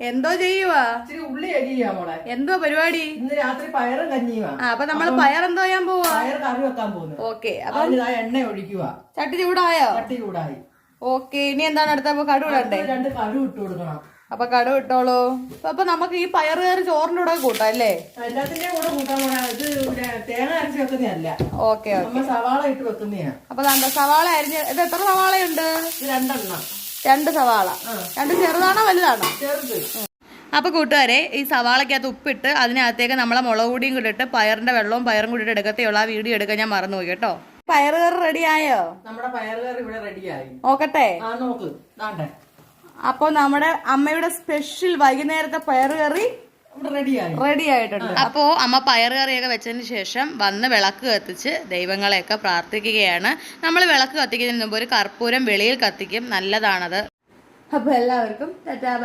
എന്തോ ചെയ്യുവാ? ഉള്ളി അരിയാ മോളെ. എന്തോ പരിപാടി? ഇന്ന് രാത്രി പയറും കഞ്ഞിയുവാ. അപ്പൊ നമ്മള് പയർ എന്തോ ചെയ്യാൻ പോവാ? പയർ കറി വെക്കാൻ പോകുന്നു. ഓക്കെ, അപ്പൊ എണ്ണ ഒഴിക്കുക. ചട്ടി ചൂടായോ? ചട്ടി ചൂടായി. ഓക്കെ, ഇനി എന്താണ് അടുത്ത? കടുക് ഇടണ്ടേ? 2 കടുക് ഇട്ട് കൊടുക്കണം. അപ്പൊ കടുക് ഇട്ടോളൂ. അപ്പൊ നമുക്ക് ഈ പയറ് കറി ചോറിന്റെ കൂടെ കൂട്ടാം അല്ലേ? എല്ലാത്തിന്റെ കൂടെ കൂട്ടാൻ പോണ. ഇത് തേങ്ങ അരച്ച് വെക്കുന്നതല്ല. ഓക്കെ, നമ്മ സവാള ഇട്ട് വെക്കുന്നതാ. അപ്പൊ സവാള അരിഞ്ഞ്. ഇത് എത്ര സവാളയുണ്ട്? 2 എണ്ണം. 2 സവാള. 2 ചെറുതാണോ വലുതാണോ? ചെറുത്. അപ്പൊ കൂട്ടുകാരെ, ഈ സവാളക്കകത്ത് ഉപ്പിട്ട് അതിനകത്തേക്ക് നമ്മളെ മുളക് പൊടിയും കൂടി ഇട്ട് പയറിന്റെ വെള്ളവും പയറും കൂടി എടുക്കത്തേയുള്ള ആ വീഡിയോ എടുക്കാൻ ഞാൻ മറന്നുപോയി കേട്ടോ. പയറ് കറി റെഡി ആയോ? നമ്മുടെ പയറ് കറി ഇവിടെ റെഡിയായി. നോക്കട്ടെ. നോക്ക്. അപ്പൊ നമ്മുടെ അമ്മയുടെ സ്പെഷ്യൽ വൈകുന്നേരത്തെ പയറ് കറി റെഡി ആയിട്ടുണ്ട്. അപ്പോ അമ്മ പയറ് കറിയൊക്കെ വെച്ചതിന് ശേഷം വന്ന് വിളക്ക് കത്തിച്ച് ദൈവങ്ങളെയൊക്കെ പ്രാർത്ഥിക്കുകയാണ്. നമ്മൾ വിളക്ക് കത്തിക്കുന്നതിന് മുമ്പ് ഒരു കർപ്പൂരം വെളിയിൽ കത്തിക്കും, നല്ലതാണത്. അപ്പൊ എല്ലാവർക്കും ടാറ്റാ.